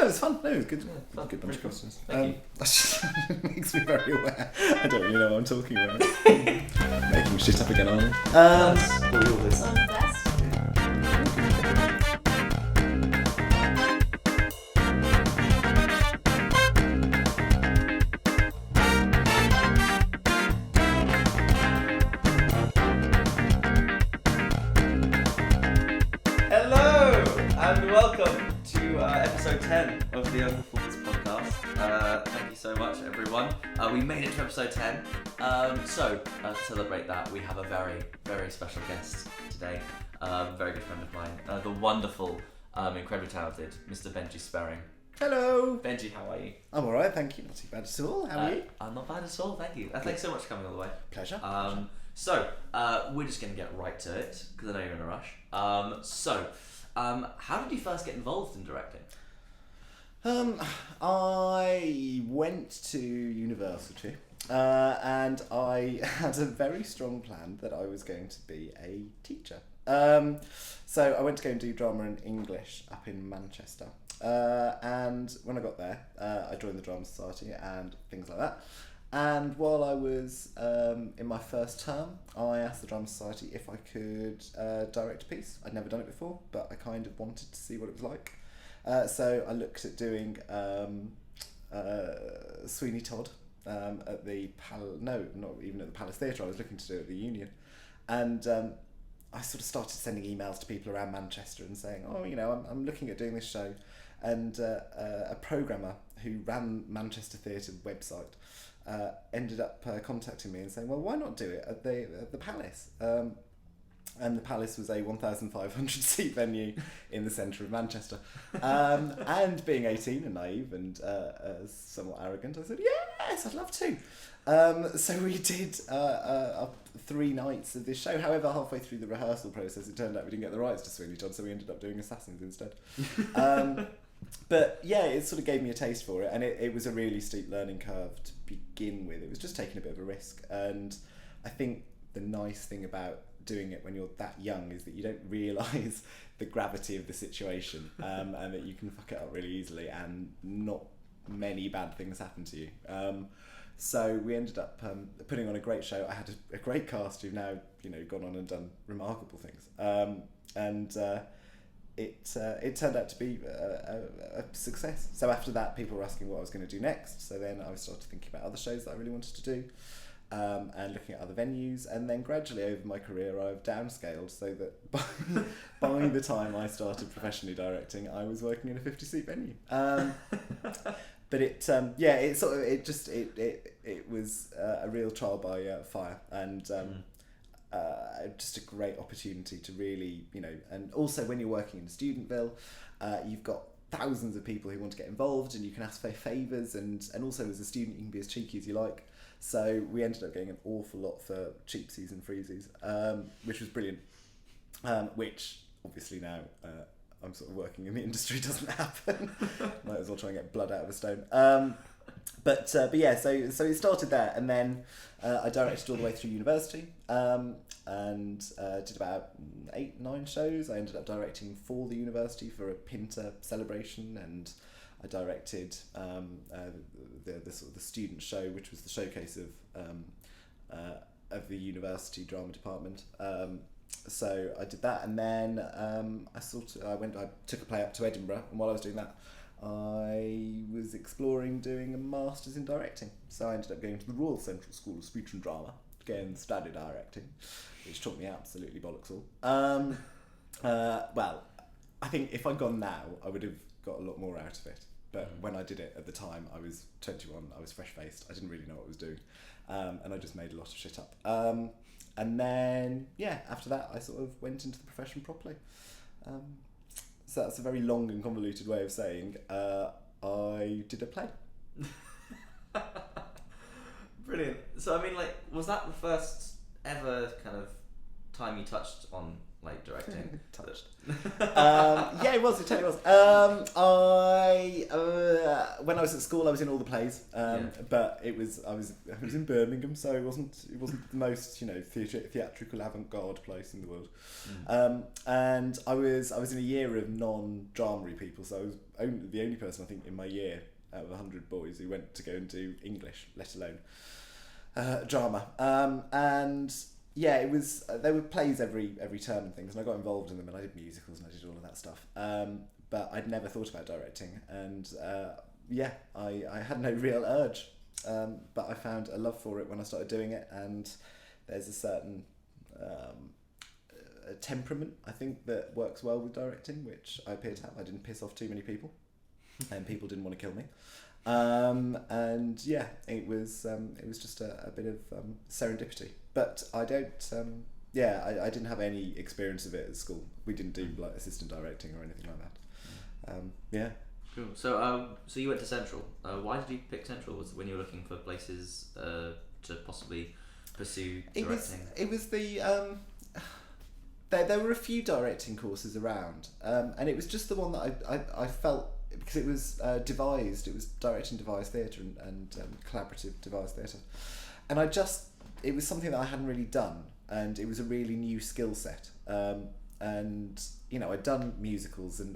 Yeah, it was fun. No, it was good. Fun. Good bunch of questions. Thank you. That makes me very aware. I don't really know what I'm talking about. Making shit up again, aren't I? That's what we all do. Some of the best. Hello and welcome to episode 10 of the Overperformance podcast. Thank you so much, everyone. We made it to episode 10. So to celebrate that, we have a very, very special guest today. Very good friend of mine, the wonderful, incredibly talented Mr. Benji Sperring. Hello. Benji, how are you? I'm alright, thank you. Not too bad at all. How are you? I'm not bad at all, thank you. Thanks so much for coming all the way. Pleasure. So, we're just going to get right to it, because I know you're in a rush. How did you first get involved in directing? I went to university and I had a very strong plan that I was going to be a teacher. So I went to go and do drama and English up in Manchester. And when I got there, I joined the Drama Society and things like that. And while I was in my first term, I asked the Drama Society if I could direct a piece. I'd never done it before, but I kind of wanted to see what it was like. So I looked at doing Sweeney Todd at the not even at the Palace Theatre. I was looking to do it at the Union, and I sort of started sending emails to people around Manchester and saying, "Oh, you know, I'm looking at doing this show," and a programmer who ran Manchester Theatre website ended up contacting me and saying, "Well, why not do it at the Palace?" And the Palace was a 1,500 seat venue in the centre of Manchester. And being 18 and naive and somewhat arrogant, I said, yes, I'd love to. So we did 3 nights of this show. However, halfway through the rehearsal process, it turned out we didn't get the rights to Sweeney Todd, so we ended up doing Assassins instead. But yeah, it sort of gave me a taste for it, and it was a really steep learning curve to begin with. It was just taking a bit of a risk, and I think the nice thing about doing it when you're that young is that you don't realise the gravity of the situation, and that you can fuck it up really easily and not many bad things happen to you. So we ended up putting on a great show. I had a great cast who've now, you know, gone on and done remarkable things. It turned out to be a success. So after that, people were asking what I was going to do next. So then I started thinking about other shows that I really wanted to do, and looking at other venues. And then gradually over my career, I've downscaled so that by the time I started professionally directing, I was working in a 50-seat venue. But it was a real trial by fire, and just a great opportunity to really, you know, and also when you're working in Studentville, you've got thousands of people who want to get involved, and you can ask for favours, and also as a student you can be as cheeky as you like. So we ended up getting an awful lot for cheapsies and freezies, which was brilliant, which obviously now I'm sort of working in the industry doesn't happen. Might as well try and get blood out of a stone. But yeah, so it started there, and then I directed all the way through university, and did about 8-9 shows. I ended up directing for the university for a Pinter celebration, and I directed the sort of the student show, which was the showcase of the university drama department. So I did that, and then I took a play up to Edinburgh, and while I was doing that, I was exploring doing a master's in directing. So I ended up going to the Royal Central School of Speech and Drama to get in study directing, which taught me absolutely bollocks all. Well, I think if I'd gone now, I would have got a lot more out of it. But when I did it at the time, I was 21, I was fresh-faced, I didn't really know what I was doing, and I just made a lot of shit up. And then, yeah, after that, I sort of went into the profession properly. So that's a very long and convoluted way of saying I did a play. Brilliant. So, I mean, like, was that the first ever kind of time you touched on like directing? Touched. Yeah, it was. It totally was. When I was at school, I was in all the plays, but I was in Birmingham, so it wasn't the most theatrical avant-garde place in the world. And I was in a year of non-dramery people, so I was the only person I think in my year out of 100 boys who went to go and do English, let alone drama. And yeah, it was. There were plays every term and things, and I got involved in them, and I did musicals and I did all of that stuff. But I'd never thought about directing, and I had no real urge. But I found a love for it when I started doing it, and there's a certain a temperament I think that works well with directing, which I appear to have. I didn't piss off too many people, and people didn't want to kill me. And yeah, it was just a bit of serendipity. But I don't. I didn't have any experience of it at school. We didn't do like assistant directing or anything like that. Yeah. Cool. So you went to Central. Why did you pick Central? Was it when you were looking for places to possibly pursue directing? It was the. There were a few directing courses around, and it was just the one that I felt, because it was devised. It was directing devised theatre and collaborative devised theatre, and it was something that I hadn't really done, and it was a really new skill set. And I'd done musicals, and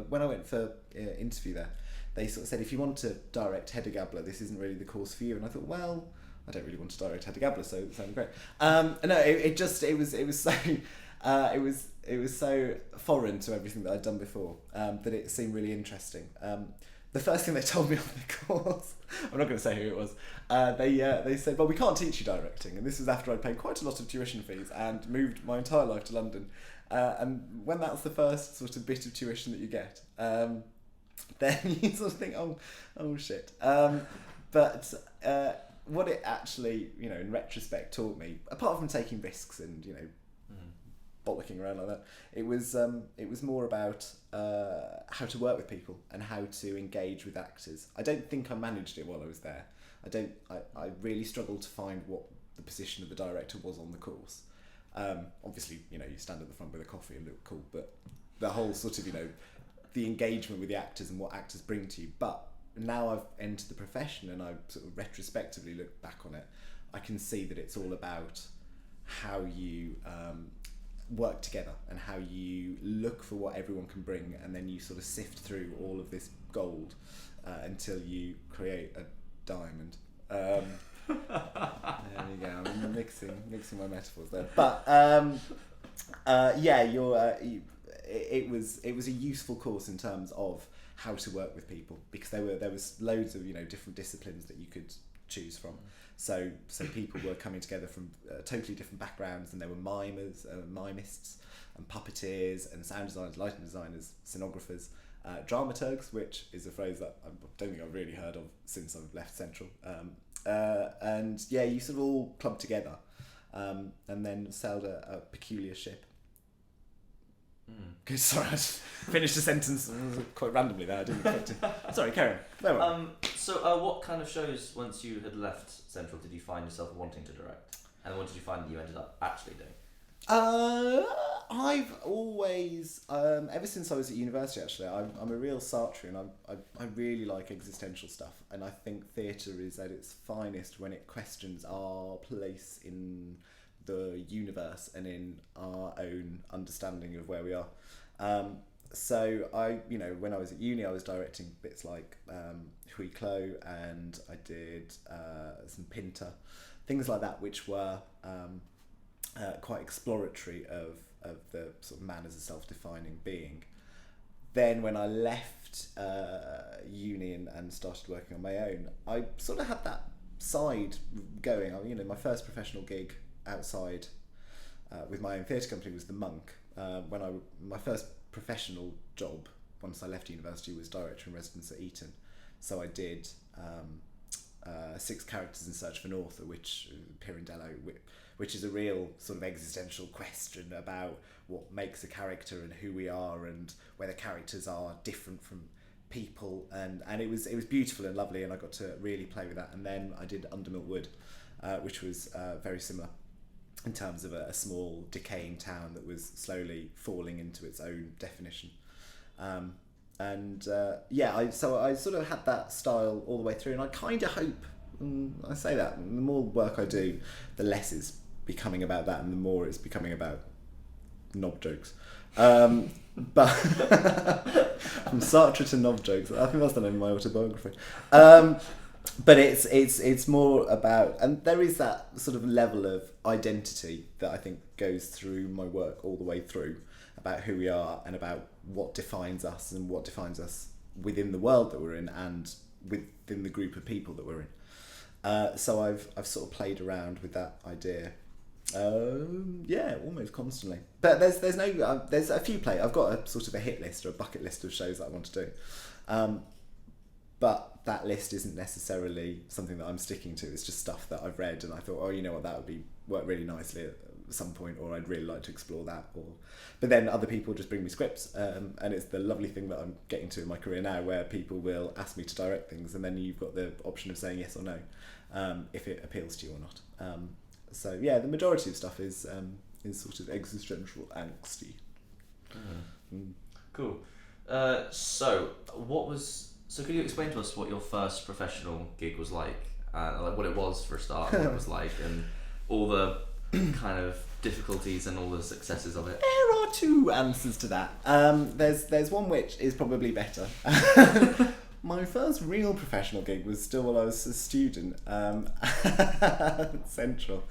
when I went for interview there, they sort of said, if you want to direct Hedda Gabler, this isn't really the course for you. And I thought, well, I don't really want to direct Hedda Gabler, so it sounded great. No, it was so foreign to everything that I'd done before, that it seemed really interesting. The first thing they told me on the course, I'm not going to say who it was, they said, well, we can't teach you directing. And this was after I'd paid quite a lot of tuition fees and moved my entire life to London. And when that's the first sort of bit of tuition that you get, then you sort of think, oh shit. But what it actually, in retrospect taught me, apart from taking risks and, bollocking around like that, it was more about how to work with people and how to engage with actors. I don't think I managed it while I was there. I really struggled to find what the position of the director was on the course. Obviously, you stand at the front with a coffee and look cool, but the whole sort of, the engagement with the actors and what actors bring to you. But now I've entered the profession and I sort of retrospectively look back on it, I can see that it's all about how you work together and how you look for what everyone can bring, and then you sort of sift through all of this gold until you create a diamond. There you go. I'm mixing my metaphors there, but it was a useful course in terms of how to work with people, because there was loads of different disciplines that you could choose from. So people were coming together from totally different backgrounds, and there were mimers, mimists, and puppeteers, and sound designers, lighting designers, scenographers, dramaturgs, which is a phrase that I don't think I've really heard of since I've left Central. And yeah, you sort of all clubbed together, and then sailed a peculiar ship. Good. Sorry, I just finished a sentence quite randomly there. I didn't expect to. Sorry, carry on. So what kind of shows, once you had left Central, did you find yourself wanting to direct? And what did you find that you ended up actually doing? I've always, ever since I was at university, actually, I'm a real Sartrean. I really like existential stuff, and I think theatre is at its finest when it questions our place in the universe and in our own understanding of where we are. So when I was at uni, I was directing bits like Hui Clo, and I did some Pinter, things like that, which were quite exploratory of the sort of man as a self-defining being. Then when I left uni and started working on my own, I sort of had that side going. My first professional gig outside with my own theatre company was The Monk. My first professional job once I left university was director in residence at Eton. So I did 6 Characters in Search of an Author, which Pirandello, which is a real sort of existential question about what makes a character and who we are, and whether characters are different from people, and it was beautiful and lovely, and I got to really play with that. And then I did Under Milk Wood, which was very similar. in terms of a small decaying town that was slowly falling into its own definition. I sort of had that style all the way through, and I kind of hope, I say that, the more work I do, the less it's becoming about that, and the more it's becoming about knob jokes. But from Sartre to knob jokes, I think that's the name of my autobiography. But it's more about, and there is that sort of level of identity that I think goes through my work all the way through, about who we are and about what defines us and what defines us within the world that we're in and within the group of people that we're in. So I've sort of played around with that idea. Almost constantly. But there's a few I've got a sort of a hit list or a bucket list of shows that I want to do. But that list isn't necessarily something that I'm sticking to. It's just stuff that I've read and I thought, you know what, that would work really nicely at some point, or I'd really like to explore that. But then other people just bring me scripts, and it's the lovely thing that I'm getting to in my career now, where people will ask me to direct things, and then you've got the option of saying yes or no, if it appeals to you or not. So yeah, the majority of stuff is sort of existential angsty. Cool. So could you explain to us what your first professional gig was like? Like what it was for a start, what it was like, and all the kind of difficulties and all the successes of it? There are two answers to that. There's one which is probably better. My first real professional gig was still while I was a student at Central.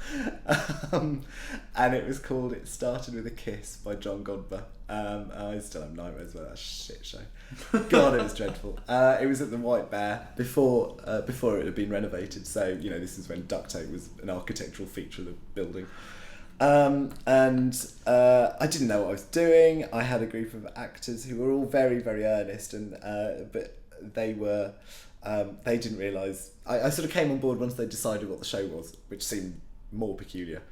And it was called It Started With a Kiss by John Godber. I still have nightmares about that shit show. God, it was dreadful. It was at the White Bear before it had been renovated. So, this is when duct tape was an architectural feature of the building. I didn't know what I was doing. I had a group of actors who were all very, very earnest, but they didn't realise. I sort of came on board once they decided what the show was, which seemed more peculiar.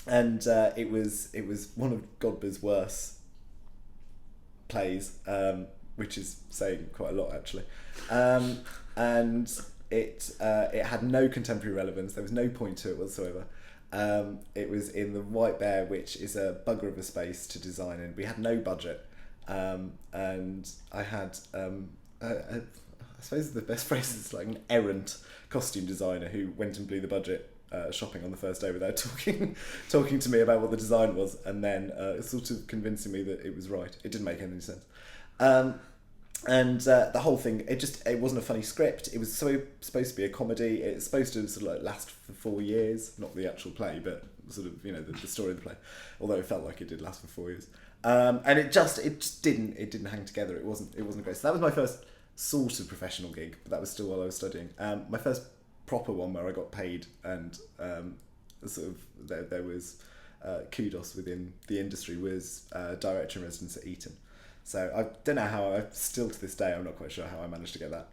It was one of Godber's worst plays, which is saying quite a lot actually. It had no contemporary relevance. There was no point to it whatsoever. It was in the White Bear, which is a bugger of a space to design in. We had no budget, and I had I suppose the best phrase is like an errant costume designer who went and blew the budget shopping on the first day without talking to me about what the design was, and then sort of convincing me that it was right. It didn't make any sense. The whole thing, it wasn't a funny script. It was supposed to be a comedy. It's supposed to sort of like last for 4 years, not the actual play, but sort of the story of the play. Although it felt like it did last for 4 years, and it just didn't hang together. It wasn't great. So that was my first sort of professional gig, but that was still while I was studying. My first proper one where I got paid and sort of there was kudos within the industry was director in residence at Eton. So I don't know how, still to this day, I'm not quite sure how I managed to get that.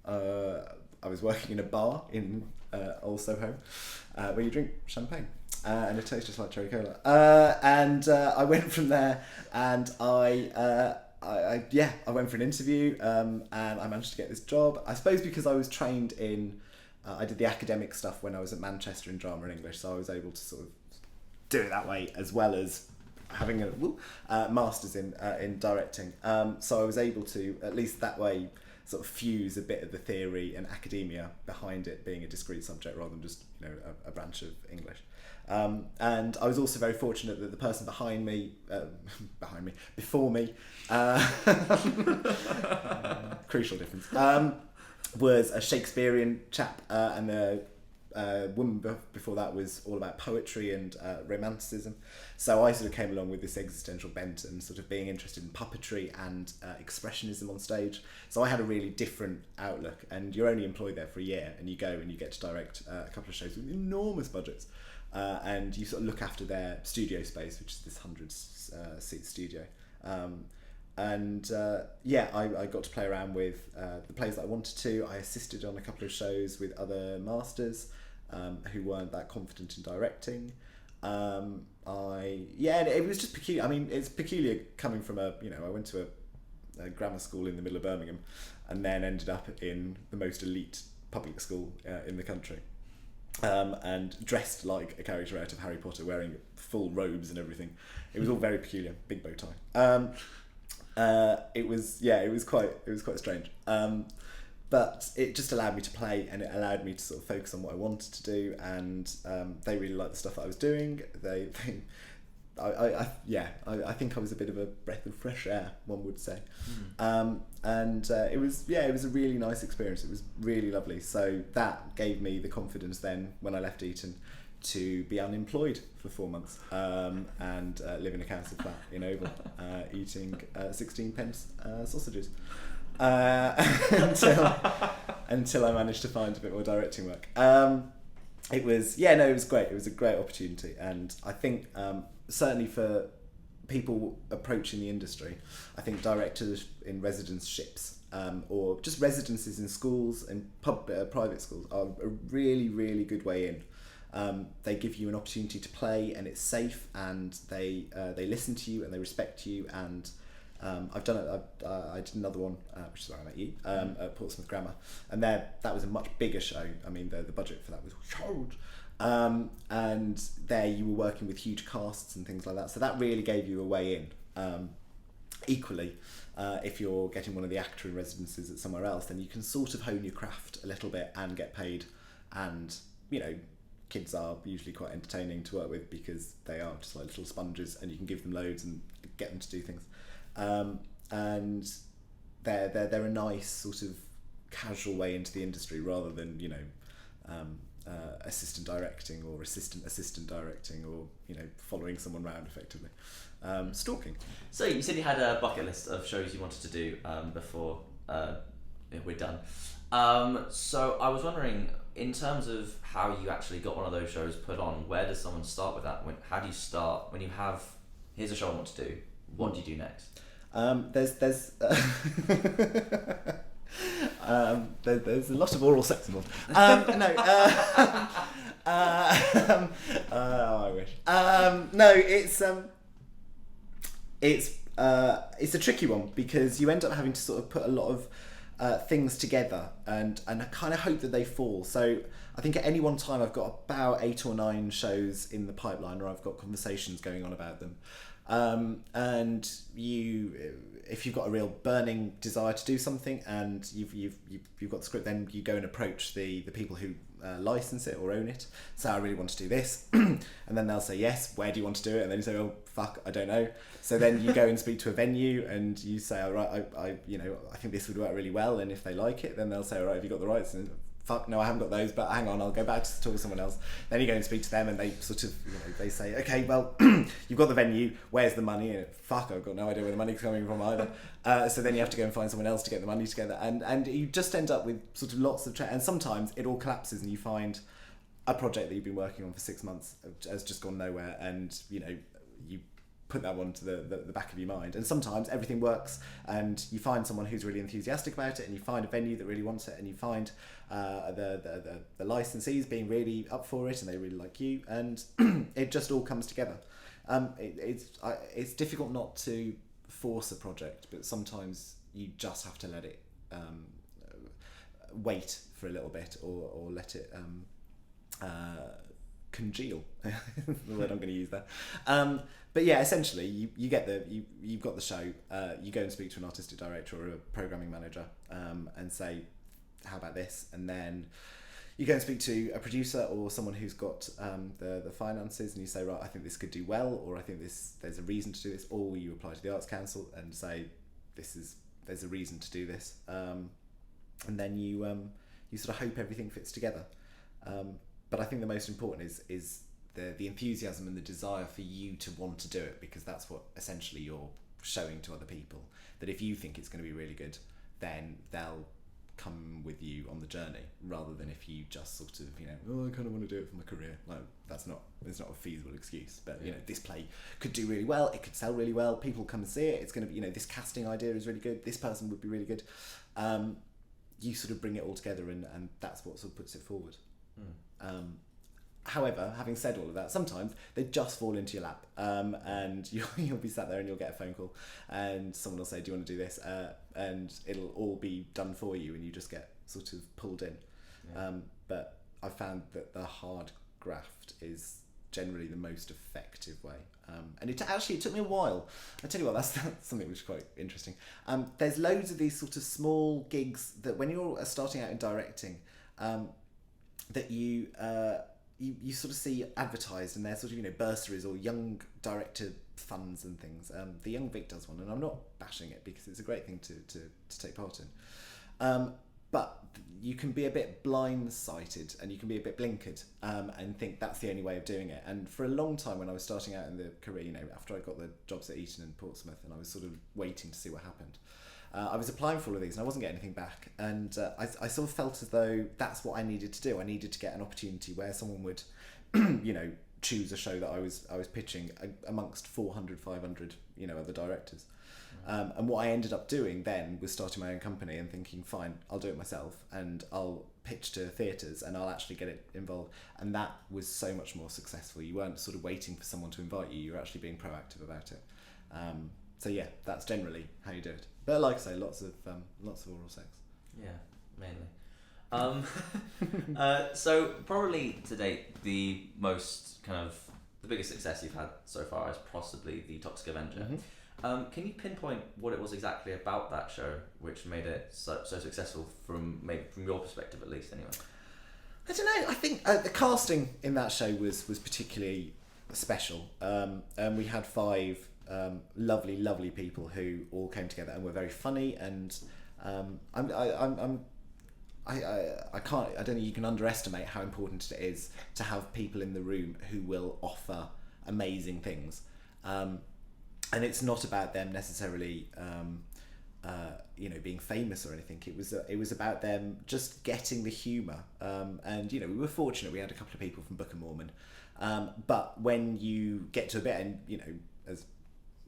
I was working in a bar in Old Soho where you drink champagne and it tastes just like cherry cola. I went from there and I went for an interview and I managed to get this job. I suppose because I was trained in, I did the academic stuff when I was at Manchester in drama and English, so I was able to sort of do it that way as well as having a master's in directing. So I was able to, at least that way, sort of fuse a bit of the theory and academia behind it being a discrete subject rather than just a branch of English. And I was also very fortunate that the person before me, crucial difference, was a Shakespearean chap, and the woman before that was all about poetry and romanticism. So I sort of came along with this existential bent and sort of being interested in puppetry and expressionism on stage. So I had a really different outlook, and you're only employed there for a year, and you go and you get to direct a couple of shows with enormous budgets, and you sort of look after their studio space, which is this 100-seat studio. I got to play around with the plays that I wanted to. I assisted on a couple of shows with other masters who weren't that confident in directing. It was just peculiar. I mean, it's peculiar coming from I went to a grammar school in the middle of Birmingham and then ended up in the most elite public school in the country. and dressed like a character out of Harry Potter, wearing full robes and everything. It was all very peculiar, big bow tie. It was quite strange. But it just allowed me to play, and it allowed me to sort of focus on what I wanted to do. And they really liked the stuff that I was doing. I think I was a bit of a breath of fresh air, one would say. It was a really nice experience. It was really lovely. So that gave me the confidence then, when I left Eton, to be unemployed for 4 months and live in a council flat in Oval, eating 16 pence sausages until I managed to find a bit more directing work. It was great. It was a great opportunity, and I think certainly for people approaching the industry, I think directors in residenceships or just residences in schools and private schools are a really, really good way in. They give you an opportunity to play, and it's safe, and they listen to you and they respect you. And I've done it. I did another one, which is where I met you, at Portsmouth Grammar, and that was a much bigger show. I mean, the budget for that was huge, and there you were working with huge casts and things like that. So that really gave you a way in. Equally, if you're getting one of the actor in residences at somewhere else, then you can sort of hone your craft a little bit and get paid. And kids are usually quite entertaining to work with because they are just like little sponges, and you can give them loads and get them to do things. And they're a nice sort of casual way into the industry, rather than assistant directing or assistant directing, or following someone around effectively, stalking. So you said you had a bucket list of shows you wanted to do before we're done. So I was wondering, in terms of how you actually got one of those shows put on, where does someone start with that? How do you start when you have, here's a show I want to do, what do you do next? There's a lot of oral sex involved. I wish. It's a tricky one, because you end up having to sort of put a lot of things together and I kind of hope that they fall. So I think at any one time I've got about 8 or 9 shows in the pipeline, or I've got conversations going on about them. And if you've got a real burning desire to do something, and you've got the script, then you go and approach the people who license it or own it. Say, I really want to do this, and then they'll say yes. Where do you want to do it? And then you say, oh fuck, I don't know. So then you go and speak to a venue, and you say, all right, I think this would work really well. And if they like it, then they'll say, all right, have you got the rights? And fuck, no, I haven't got those, but hang on, I'll go back to talk to someone else. Then you go and speak to them, and they sort of, they say, okay, well, you've got the venue, where's the money? And fuck, I've got no idea where the money's coming from either. So then you have to go and find someone else to get the money together, and you just end up with sort of lots of and sometimes it all collapses, and you find a project that you've been working on for 6 months has just gone nowhere, and you put that one to the back of your mind. And sometimes everything works, and you find someone who's really enthusiastic about it, and you find a venue that really wants it, and you find the licensees being really up for it, and they really like you, and it just all comes together. It's difficult not to force a project, but sometimes you just have to let it wait for a little bit, or let it congeal. The word I'm going to use there. But yeah, essentially, you've got the show. You go and speak to an artistic director or a programming manager, and say, how about this? And then you go and speak to a producer or someone who's got the finances, and you say, right, I think this could do well, or I think there's a reason to do this. Or you apply to the Arts Council and say, there's a reason to do this. And then you sort of hope everything fits together. But I think the most important is the enthusiasm and the desire for you to want to do it, because that's what essentially you're showing to other people. That if you think it's going to be really good, then they'll come with you on the journey, rather than if you just sort of, I kind of want to do it for my career. Like, it's not a feasible excuse. But this play could do really well. It could sell really well. People come and see it. It's going to be, this casting idea is really good. This person would be really good. You sort of bring it all together, and that's what sort of puts it forward. However, having said all of that, sometimes they just fall into your lap, and you'll be sat there and you'll get a phone call, and someone will say, do you want to do this? And it'll all be done for you, and you just get sort of pulled in. Yeah. But I've found that the hard graft is generally the most effective way. And it took me a while. I tell you what, that's something which is quite interesting. There's loads of these sort of small gigs that when you're starting out in directing, that you sort of see advertised, and they're sort of bursaries or young director funds and things. The Young Vic does one, and I'm not bashing it because it's a great thing to take part in. But you can be a bit blindsided and you can be a bit blinkered and think that's the only way of doing it. And for a long time when I was starting out in the career, after I got the jobs at Eton and Portsmouth, and I was sort of waiting to see what happened, I was applying for all of these and I wasn't getting anything back. And I sort of felt as though that's what I needed to do. I needed to get an opportunity where someone would, choose a show that I was pitching amongst 400, 500, other directors. And what I ended up doing then was starting my own company and thinking, fine, I'll do it myself and I'll pitch to theatres and I'll actually get it involved. And that was so much more successful. You weren't sort of waiting for someone to invite you. You were actually being proactive about it. So yeah, that's generally how you do it. But like I say, lots of oral sex. Yeah, mainly. So probably to date, the biggest success you've had so far is possibly the Toxic Avenger. Mm-hmm. Can you pinpoint what it was exactly about that show which made it so successful from your perspective at least anyway? I don't know. I think the casting in that show was particularly special. And we had 5 lovely people who all came together and were very funny. And I don't think you can underestimate how important it is to have people in the room who will offer amazing things. And it's not about them necessarily, being famous or anything. It was about them just getting the humour. And we were fortunate. We had a couple of people from Book of Mormon. But when you get to a bit, and as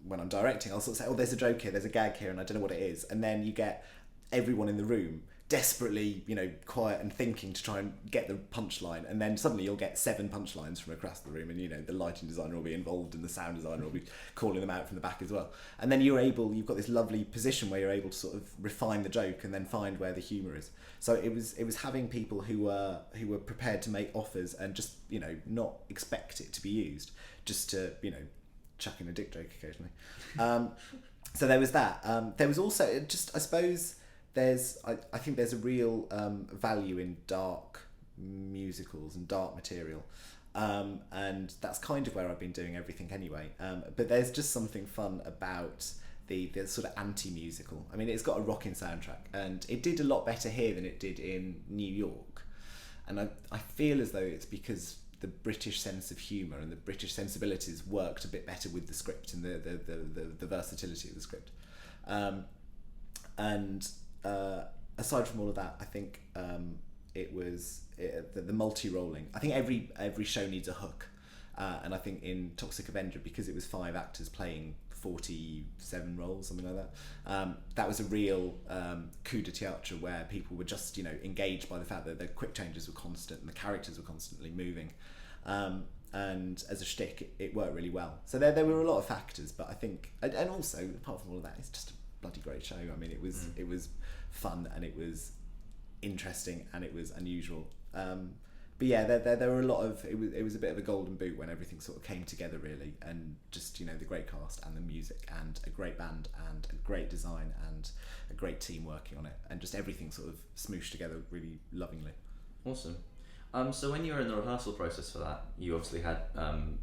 when I'm directing, I'll sort of say, "Oh, there's a joke here, there's a gag here, and I don't know what it is." And then you get everyone in the room desperately, quiet and thinking to try and get the punchline, and then suddenly you'll get 7 punchlines from across the room, and the lighting designer will be involved and the sound designer will be calling them out from the back as well. And then you've got this lovely position where you're able to sort of refine the joke and then find where the humour is. So it was having people who were prepared to make offers and just not expect it to be used, just to chuck in a dick joke occasionally. So there was that. There was also just, I suppose, I think there's a real value in dark musicals and dark material, and that's kind of where I've been doing everything anyway. But there's just something fun about the sort of anti-musical. I mean, it's got a rocking soundtrack, and it did a lot better here than it did in New York. And I feel as though it's because the British sense of humour and the British sensibilities worked a bit better with the script and the versatility of the script. Aside from all of that, I think it was the multi-rolling. I think every show needs a hook, and I think in Toxic Avenger, because it was 5 actors playing 47 roles, something like that, that was a real coup de théâtre where people were just engaged by the fact that the quick changes were constant and the characters were constantly moving, and as a shtick it worked really well. So there were a lot of factors, but I think, and also apart from all of that, it's just a bloody great show. I mean, it was fun and it was interesting and it was unusual. But yeah, there were a lot of, it was a bit of a golden boot when everything sort of came together really, and just the great cast and the music and a great band and a great design and a great team working on it, and just everything sort of smooshed together really lovingly. Awesome. So when you were in the rehearsal process for that, you obviously had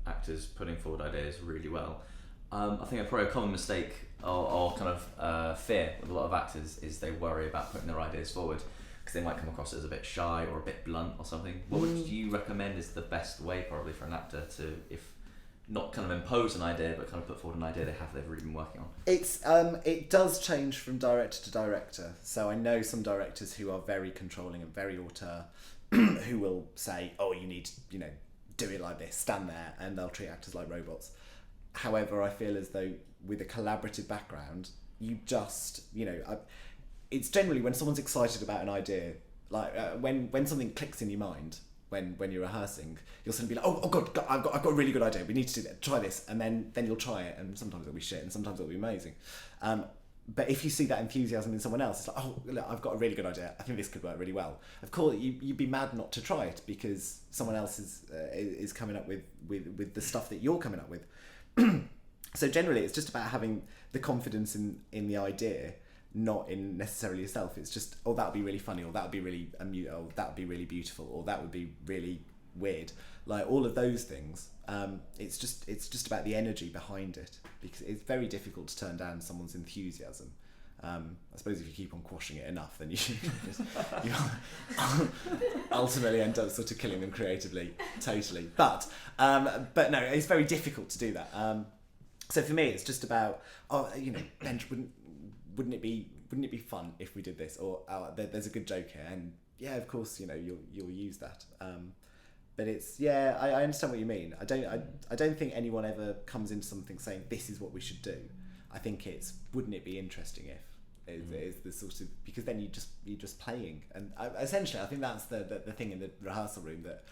actors putting forward ideas really well. I think probably a common mistake or kind of fear with a lot of actors is they worry about putting their ideas forward because they might come across as a bit shy or a bit blunt or something. What would you recommend is the best way probably for an actor to, if not kind of impose an idea, but kind of put forward an idea they've really been working on? It does change from director to director. So I know some directors who are very controlling and very auteur, who will say, "Oh, you need to, do it like this, stand there," and they'll treat actors like robots. However, I feel as though with a collaborative background, you just, it's generally when someone's excited about an idea, like when something clicks in your mind, when you're rehearsing, you'll suddenly be like, oh God, I've got a really good idea. We need to do that. Try this, and then you'll try it, and sometimes it'll be shit, and sometimes it'll be amazing. But if you see that enthusiasm in someone else, it's like, oh, look, I've got a really good idea. I think this could work really well. Of course, you'd be mad not to try it because someone else is coming up with the stuff that you're coming up with. So generally, it's just about having the confidence in the idea, not in necessarily yourself. It's just, oh, that would be really funny, or that would be really or that would be really beautiful, or that would be really weird. Like all of those things. It's just about the energy behind it, because it's very difficult to turn down someone's enthusiasm. I suppose if you keep on quashing it enough, then you ultimately end up sort of killing them creatively, totally. But no, it's very difficult to do that. So for me, it's just about, Benj, wouldn't it be fun if we did this, or there's a good joke here, and yeah, of course, you'll use that. But it's, yeah, I understand what you mean. I don't think anyone ever comes into something saying this is what we should do. I think it's, wouldn't it be interesting if is the sort of, because then you're just playing, and essentially I think that's the thing in the rehearsal room that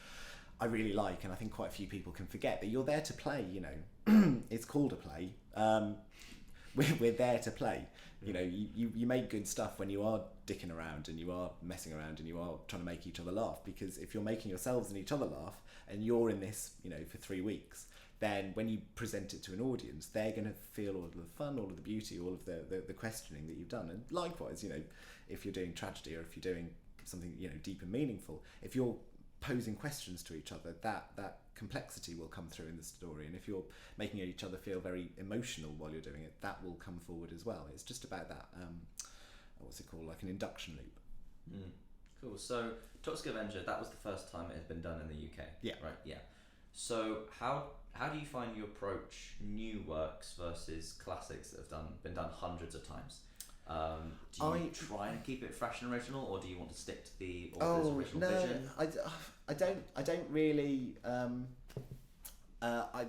I really like, and I think quite a few people can forget that you're there to play. It's called a play. We're there to play. You make good stuff when you are dicking around and you are messing around and you are trying to make each other laugh, because if you're making yourselves and each other laugh and you're in this for 3 weeks, then when you present it to an audience, they're going to feel all of the fun, all of the beauty, all of the questioning that you've done. And likewise, if you're doing tragedy, or if you're doing something deep and meaningful, if you're posing questions to each other, that complexity will come through in the story. And if you're making each other feel very emotional while you're doing it, that will come forward as well. It's just about that what's it called, like an induction loop. Cool. So Toxic Avenger, that was the first time it had been done in the UK. Yeah. Right. Yeah. So how do you find you approach new works versus classics that have been done hundreds of times? Do you try and keep it fresh and original, or do you want to stick to the author's original vision? I don't really. I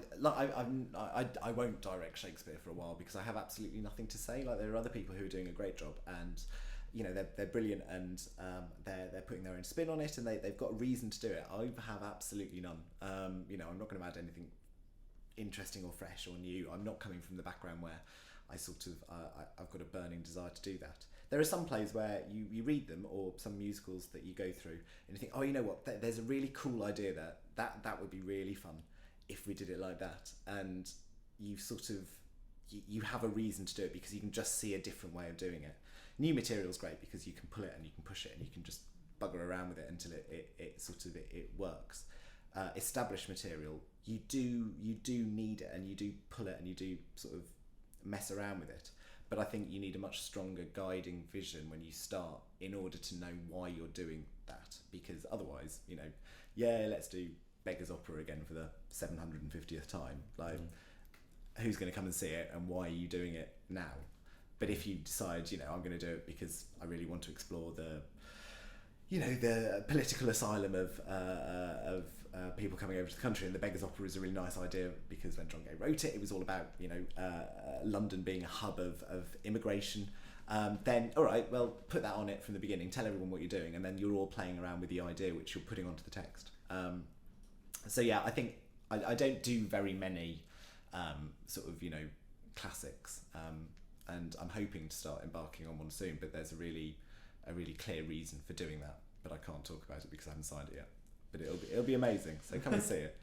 won't direct Shakespeare for a while, because I have absolutely nothing to say. Like, there are other people who are doing a great job, and they're brilliant, and they're putting their own spin on it, and they've got a reason to do it. I have absolutely none. I'm not going to add anything interesting or fresh or new. I'm not coming from the background where I sort of I've got a burning desire to do that. There are some plays where you read them, or some musicals that you go through, and you think, oh, you know what, there's a really cool idea there. That would be really fun if we did it like that. And you sort of you have a reason to do it, because you can just see a different way of doing it. New material's great because you can pull it and you can push it and you can just bugger around with it until it works. Established material, you do need it, and you do pull it and you do sort of mess around with it. But I think you need a much stronger guiding vision when you start, in order to know why you're doing that. Because otherwise, let's do Beggar's Opera again for the 750th time. Like, who's going to come and see it, and why are you doing it now? But if you decide, I'm going to do it because I really want to explore the political asylum of people coming over to the country, and the Beggar's Opera is a really nice idea, because when John Gay wrote it, it was all about London being a hub of immigration. Then all right, well, put that on it from the beginning, tell everyone what you're doing, and then you're all playing around with the idea which you're putting onto the text. So yeah, I think I don't do very many sort of classics, and I'm hoping to start embarking on one soon, but there's a really clear reason for doing that, but I can't talk about it because I haven't signed it yet. But it'll be amazing. So come and see it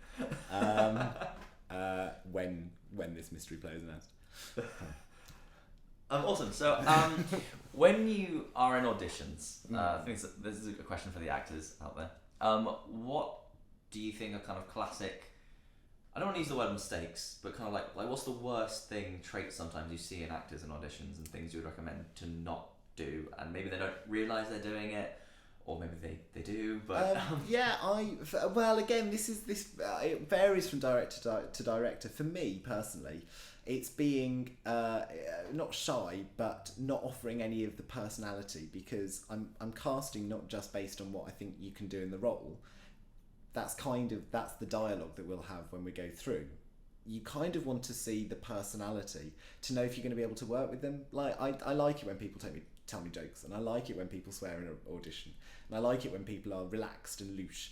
when this mystery play is announced. Awesome. So when you are in auditions, I think this is a question for the actors out there. What do you think are kind of classic? I don't want to use the word mistakes, but kind of like what's the worst traits sometimes you see in actors in auditions, and things you would recommend to not do, and maybe they don't realise they're doing it, or maybe they do, but well, again, this it varies from director to director. For me personally, it's being not shy, but not offering any of the personality, because I'm casting not just based on what I think you can do in the role. That's the dialogue that we'll have when we go through. You kind of want to see the personality to know if you're going to be able to work with them. Like, I like it when people tell me jokes, and I like it when people swear in an audition, and I like it when people are relaxed and louche.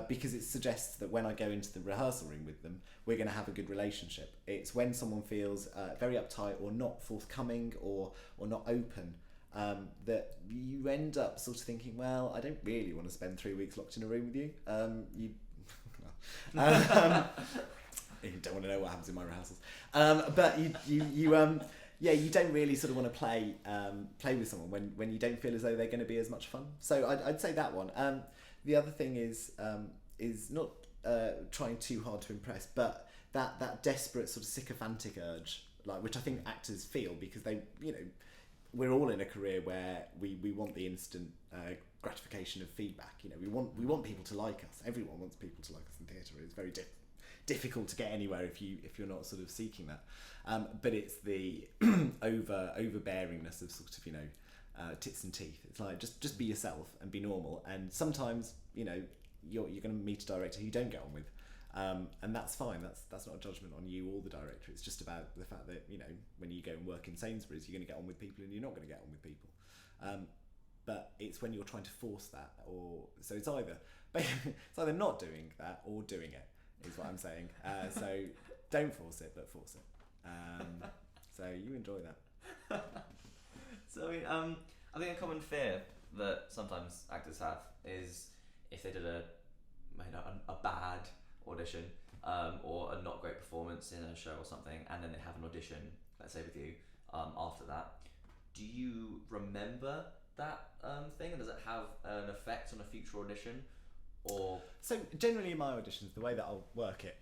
because it suggests that when I go into the rehearsal room with them, we're going to have a good relationship. It's when someone feels very uptight or not forthcoming or not open, that you end up sort of thinking, well, I don't really want to spend 3 weeks locked in a room with you. You don't want to know what happens in my rehearsals. But you don't really sort of want to play with someone when you don't feel as though they're going to be as much fun. So I'd say that one. The other thing is not trying too hard to impress, but that desperate sort of sycophantic urge, like, which I think actors feel because they, we're all in a career where we want the instant gratification of feedback. We want people to like us. Everyone wants people to like us in theatre. It's very difficult to get anywhere if you're not sort of seeking that. But it's the overbearingness of sort of tits and teeth. It's like just be yourself and be normal. And sometimes you're going to meet a director who you don't get on with, and that's fine. That's not a judgment on you or the director. It's just about the fact that when you go and work in Sainsbury's, you're going to get on with people and you're not going to get on with people. But it's when you're trying to force that, so it's either not doing that or doing it, is what I'm saying. So don't force it, but force it. So you enjoy that. So I think a common fear that sometimes actors have is if they did a bad audition or a not great performance in a show or something, and then they have an audition, let's say with you, after that, do you remember that thing, and does it have an effect on a future audition? Or so generally in my auditions, the way that I'll work it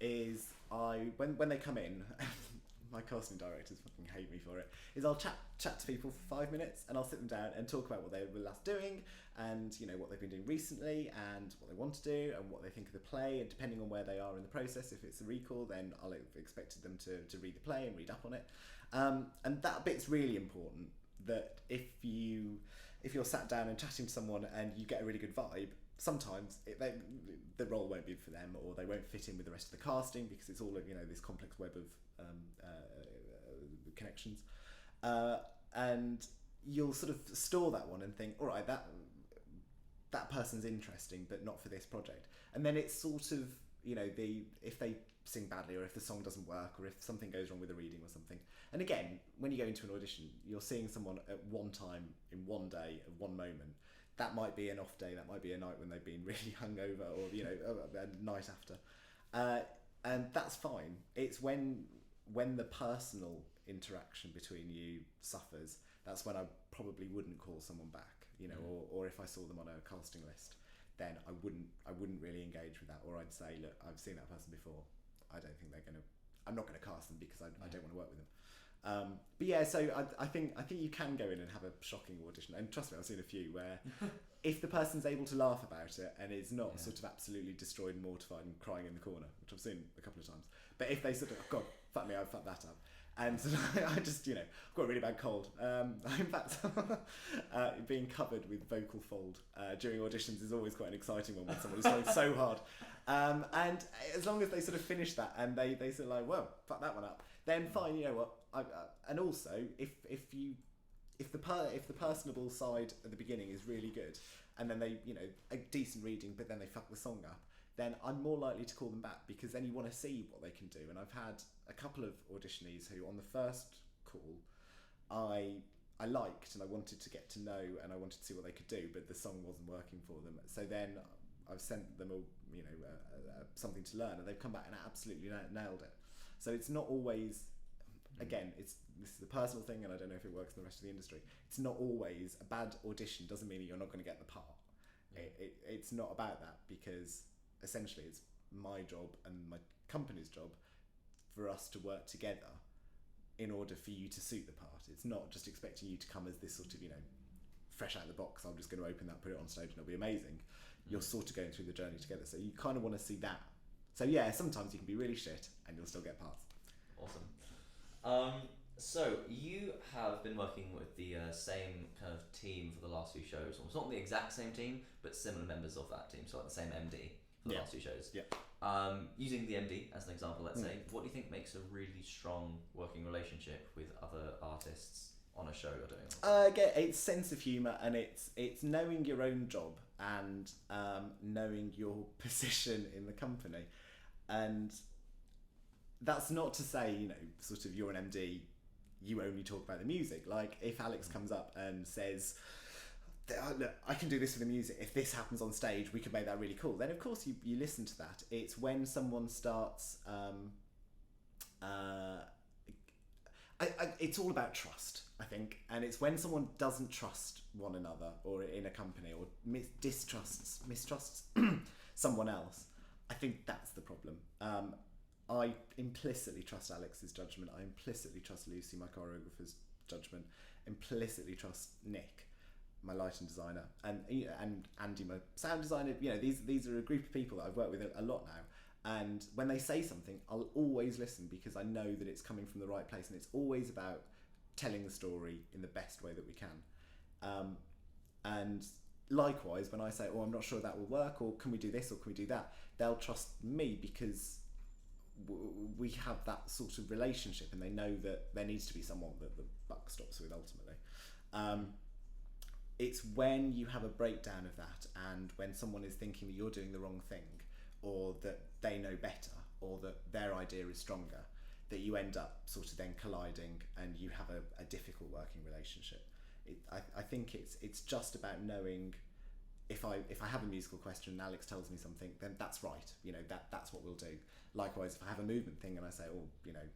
is when they come in, my casting directors fucking hate me for it, is I'll chat to people for 5 minutes and I'll sit them down and talk about what they were last doing and what they've been doing recently and what they want to do and what they think of the play, and depending on where they are in the process, if it's a recall, then I'll have expected them to read the play and read up on it, and that bit's really important, that if you're sat down and chatting to someone and you get a really good vibe, sometimes the role won't be for them, or they won't fit in with the rest of the casting because it's all this complex web of connections, and you'll sort of store that one and think, all right, that person's interesting, but not for this project. And then it's sort of if they sing badly, or if the song doesn't work, or if something goes wrong with the reading or something. And again, when you go into an audition, you're seeing someone at one time, in one day, at one moment. That might be an off day, that might be a night when they've been really hungover, or a night after, and that's fine. It's when the personal interaction between you suffers, that's when I probably wouldn't call someone back, or if I saw them on a casting list, then I wouldn't really engage with that, or I'd say, look, I've seen that person before, I'm not going to cast them because I don't want to work with them. But yeah, so I think you can go in and have a shocking audition, and trust me, I've seen a few where if the person's able to laugh about it and is not sort of absolutely destroyed and mortified and crying in the corner, which I've seen a couple of times, but if they sort of, God, fuck me, I've fucked that up, and so I just, I've got a really bad cold. In fact, being covered with vocal fold during auditions is always quite an exciting one when someone is trying so hard. And as long as they sort of finish that and they sort of like, well, fuck that one up, then fine, you know what. And also, if the personable side at the beginning is really good, and then they, a decent reading, but then they fuck the song up, then I'm more likely to call them back, because then you want to see what they can do. And I've had a couple of auditionees who, on the first call, I liked and I wanted to get to know and I wanted to see what they could do, but the song wasn't working for them. So then I've sent them something to learn, and they've come back and absolutely nailed it. So it's not always, again, this is a personal thing, and I don't know if it works in the rest of the industry. It's not always a bad audition doesn't mean that you're not going to get the part. It's not about that, because essentially it's my job and my company's job for us to work together in order for you to suit the part. It's not just expecting you to come as this sort of, fresh out of the box, I'm just going to open that, put it on stage and it'll be amazing. You're sort of going through the journey together, so you kind of want to see that. So yeah, sometimes you can be really shit and you'll still get parts. Awesome. So you have been working with the same kind of team for the last few shows. Well, it's not the exact same team, but similar members of that team. So like the same MD for the last few shows. Yeah. Using the MD as an example, let's say, what do you think makes a really strong working relationship with other artists on a show you're doing? Again, it's sense of humour, and it's knowing your own job and knowing your position in the company. And that's not to say, you know, sort of you're an MD, you only talk about the music. Like, if Alex comes up and says, look, I can do this for the music, if this happens on stage, we could make that really cool, then of course you listen to that. It's when someone starts... it's all about trust, I think, and it's when someone doesn't trust one another or in a company, or mistrusts someone else. I think that's the problem. I implicitly trust Alex's judgment. I implicitly trust Lucy, my choreographer's judgment. Implicitly trust Nick, my lighting designer, and Andy, my sound designer. You know, these are a group of people that I've worked with a lot now. And when they say something, I'll always listen, because I know that it's coming from the right place, and it's always about telling the story in the best way that we can. And likewise, when I say, "Oh, I'm not sure that will work," or "Can we do this?" or "Can we do that?" they'll trust me because we have that sort of relationship, and they know that there needs to be someone that the buck stops with ultimately. It's when you have a breakdown of that, and when someone is thinking that you're doing the wrong thing, or that they know better, or that their idea is stronger, that you end up sort of then colliding, and you have a difficult working relationship. I think it's just about knowing, if I have a musical question and Alex tells me something, then that's right. You know, that's what we'll do. Likewise, if I have a movement thing and I say, "Oh, you know,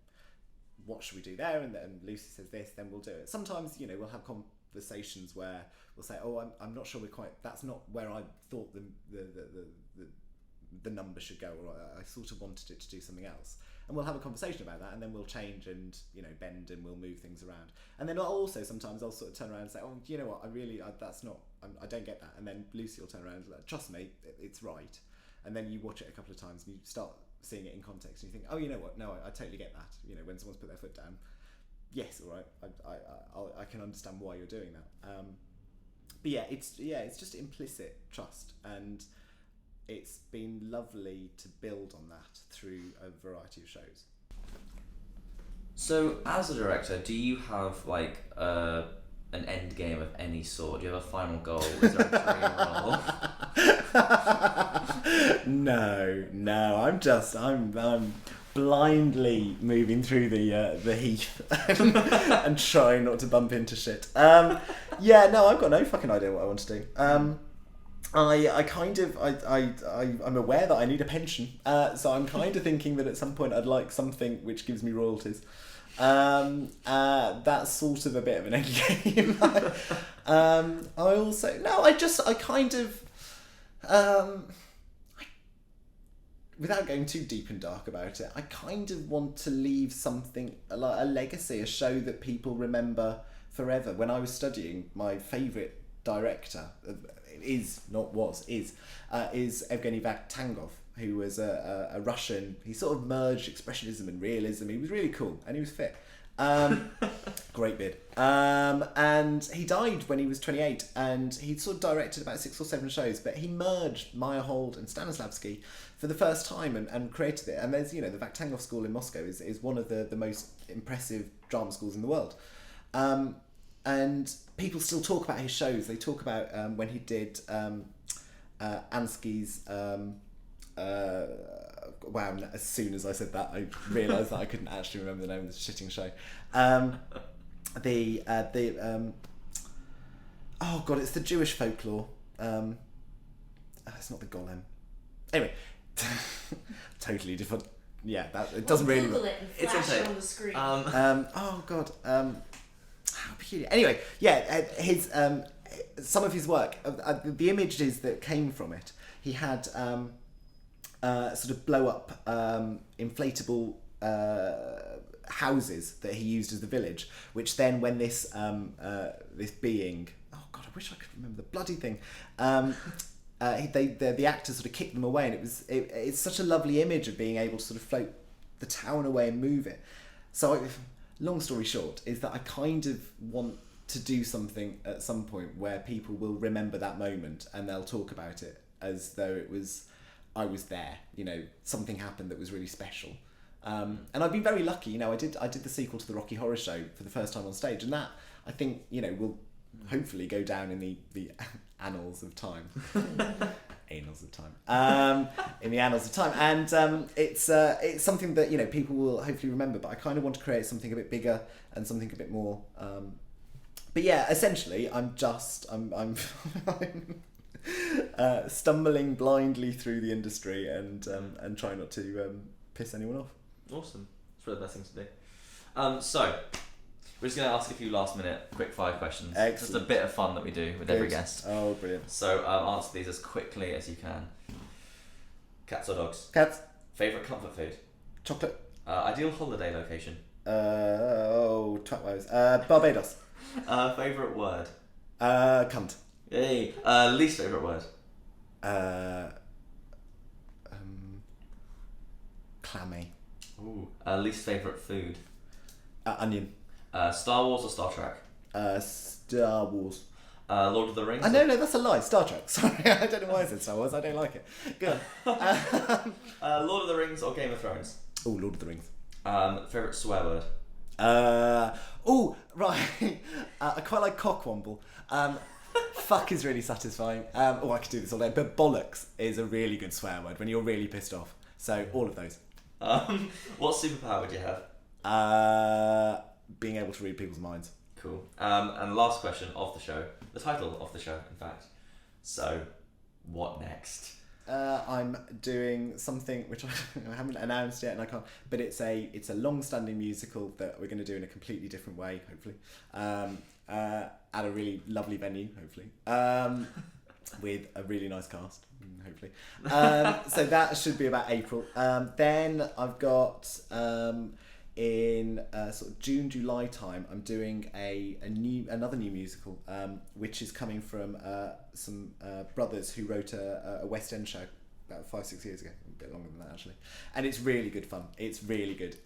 what should we do there?" and Lucy says this, then we'll do it. Sometimes, you know, we'll have conversations where we'll say, "Oh, I'm not sure that's not where I thought the number should go, or I sort of wanted it to do something else," and we'll have a conversation about that, and then we'll change and, you know, bend, and we'll move things around. And then sometimes I'll sort of turn around and say, "Oh, you know what, I don't get that," and then Lucy will turn around and say, "Trust me, it's right." And then you watch it a couple of times and you start seeing it in context, and you think, "Oh, you know what, no, I totally get that." You know, when someone's put their foot down, yes, all right, I can understand why you're doing that. But it's just implicit trust, and it's been lovely to build on that through a variety of shows. So, as a director, do you have like an end game of any sort? Do you have a final goal? Is there a dream role? No. I'm blindly moving through the heath and trying not to bump into shit. I've got no fucking idea what I want to do. I'm aware that I need a pension, so I'm kind of thinking that at some point I'd like something which gives me royalties. That's sort of a bit of an end game. Without going too deep and dark about it, I kind of want to leave something, like a legacy, a show that people remember forever. When I was studying, my favourite director is Evgeny Vaktangov, who was a Russian. He sort of merged expressionism and realism. He was really cool, and he was fit. Great beard. And he died when he was 28, and he'd sort of directed about 6 or 7 shows, but he merged Meyerhold and Stanislavski for the first time and created it. And there's, you know, the Vaktangov School in Moscow is one of the most impressive drama schools in the world. And people still talk about his shows. They talk about when he did Ansky's... as soon as I said that, I realised that I couldn't actually remember the name of the shitting show. It's the Jewish folklore. It's not the Golem. Anyway, totally different. Yeah, it doesn't really. Google it and flash it on the screen. How peculiar. Anyway, his some of his work. The images that came from it. He had sort of blow up inflatable houses that he used as the village, which then when this being, oh god, I wish I could remember the bloody thing, the actors sort of kicked them away, and it's such a lovely image of being able to sort of float the town away and move it. So long story short is that I kind of want to do something at some point where people will remember that moment, and they'll talk about it as though I was there, you know, something happened that was really special. And I've been very lucky, you know, I did the sequel to the Rocky Horror Show for the first time on stage, and that I think, will hopefully go down in the annals of time. Annals of time. In the annals of time. And it's something that, people will hopefully remember, but I kind of want to create something a bit bigger and something a bit more... but yeah, essentially, I'm stumbling blindly through the industry and trying not to piss anyone off. Awesome. It's really the best thing to do. So, we're just going to ask a few last minute quick fire questions. Excellent. Just a bit of fun that we do with every guest. Oh, brilliant. So, answer these as quickly as you can. Cats or dogs? Cats. Favourite comfort food? Chocolate. Ideal holiday location? Twatwoes. Barbados. Favourite word? Cunt. Yay. Least favourite word? Clammy. Ooh. Least favourite food? Onion. Star Wars or Star Trek? Star Wars. Lord of the Rings? No, that's a lie. Star Trek. Sorry, I don't know why I said Star Wars. I don't like it. Good. Lord of the Rings or Game of Thrones? Oh, Lord of the Rings. Favourite swear word? Right. I quite like cockwomble. Fuck is really satisfying. I could do this all day. But bollocks is a really good swear word when you're really pissed off. So, all of those. What superpower would you have? Being able to read people's minds. Cool. And last question of the show. The title of the show, in fact. So, what next? I'm doing something which I haven't announced yet, and I can't. But it's a long-standing musical that we're going to do in a completely different way, hopefully, at a really lovely venue, hopefully, with a really nice cast, hopefully. So that should be about April. Then I've got in sort of June, July time, I'm doing another new musical, which is coming from some brothers who wrote a West End show about 5-6 years ago, a bit longer than that actually, and it's really good fun. It's really good.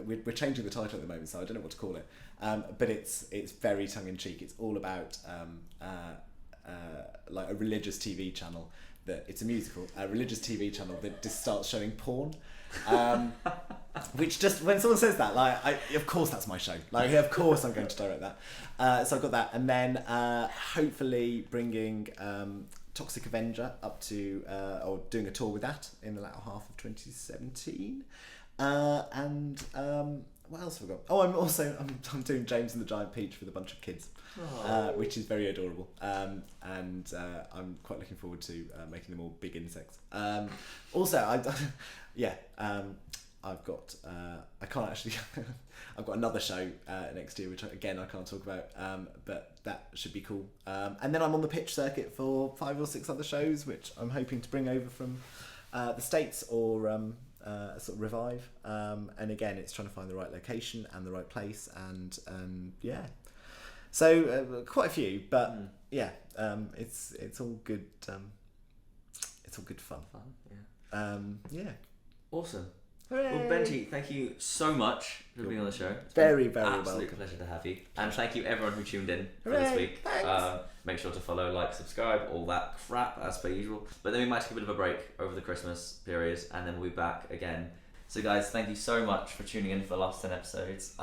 We're changing the title at the moment, so I don't know what to call it, but it's very tongue in cheek. It's all about like a religious TV channel. It's a musical, a religious TV channel that just starts showing porn. Which just, when someone says that, of course that's my show. Of course I'm going to direct that. So I've got that, and then hopefully bringing Toxic Avenger up to, or doing a tour with that in the latter half of 2017. And what else have I got? Oh, I'm doing James and the Giant Peach with a bunch of kids, which is very adorable. And I'm quite looking forward to making them all big insects. Also, I've got I can't actually I've got another show next year which again I can't talk about, but that should be cool. And then I'm on the pitch circuit for 5 or 6 other shows which I'm hoping to bring over from the States or sort of revive. And again, it's trying to find the right location and the right place, and yeah. So quite a few, but yeah, it's all good. It's all good fun. Yeah. Awesome. Hooray. Well, Benji, thank you so much for being on the show. It's very been welcome. Absolute pleasure to have you. And thank you everyone who tuned in for Hooray. this week. Thanks. Make sure to follow, like, subscribe, all that crap as per usual. But then we might take a bit of a break over the Christmas period, and then we'll be back again. So guys, thank you so much for tuning in for the last 10 episodes.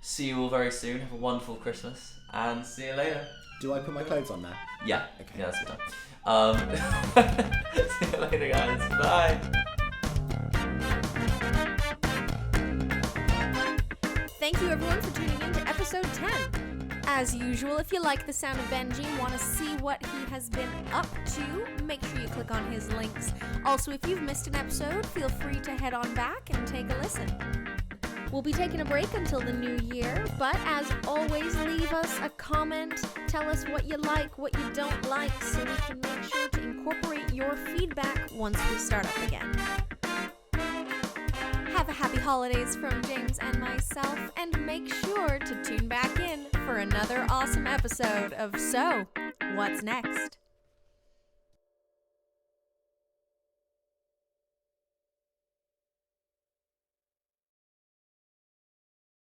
See you all very soon. Have a wonderful Christmas, and see you later. Do I put my clothes on now? Yeah. Okay. Yeah, that's a good time. See you later, guys. Bye. Thank you everyone for tuning in to episode 10. As usual, if you like the sound of Benji and want to see what he has been up to, make sure you click on his links. Also, if you've missed an episode, feel free to head on back and take a listen. We'll be taking a break until the new year, but as always, leave us a comment, tell us what you like, what you don't like, so we can make sure to incorporate your feedback once we start up again. Have a happy holidays from James and myself, and make sure to tune back in for another awesome episode of So, What's Next?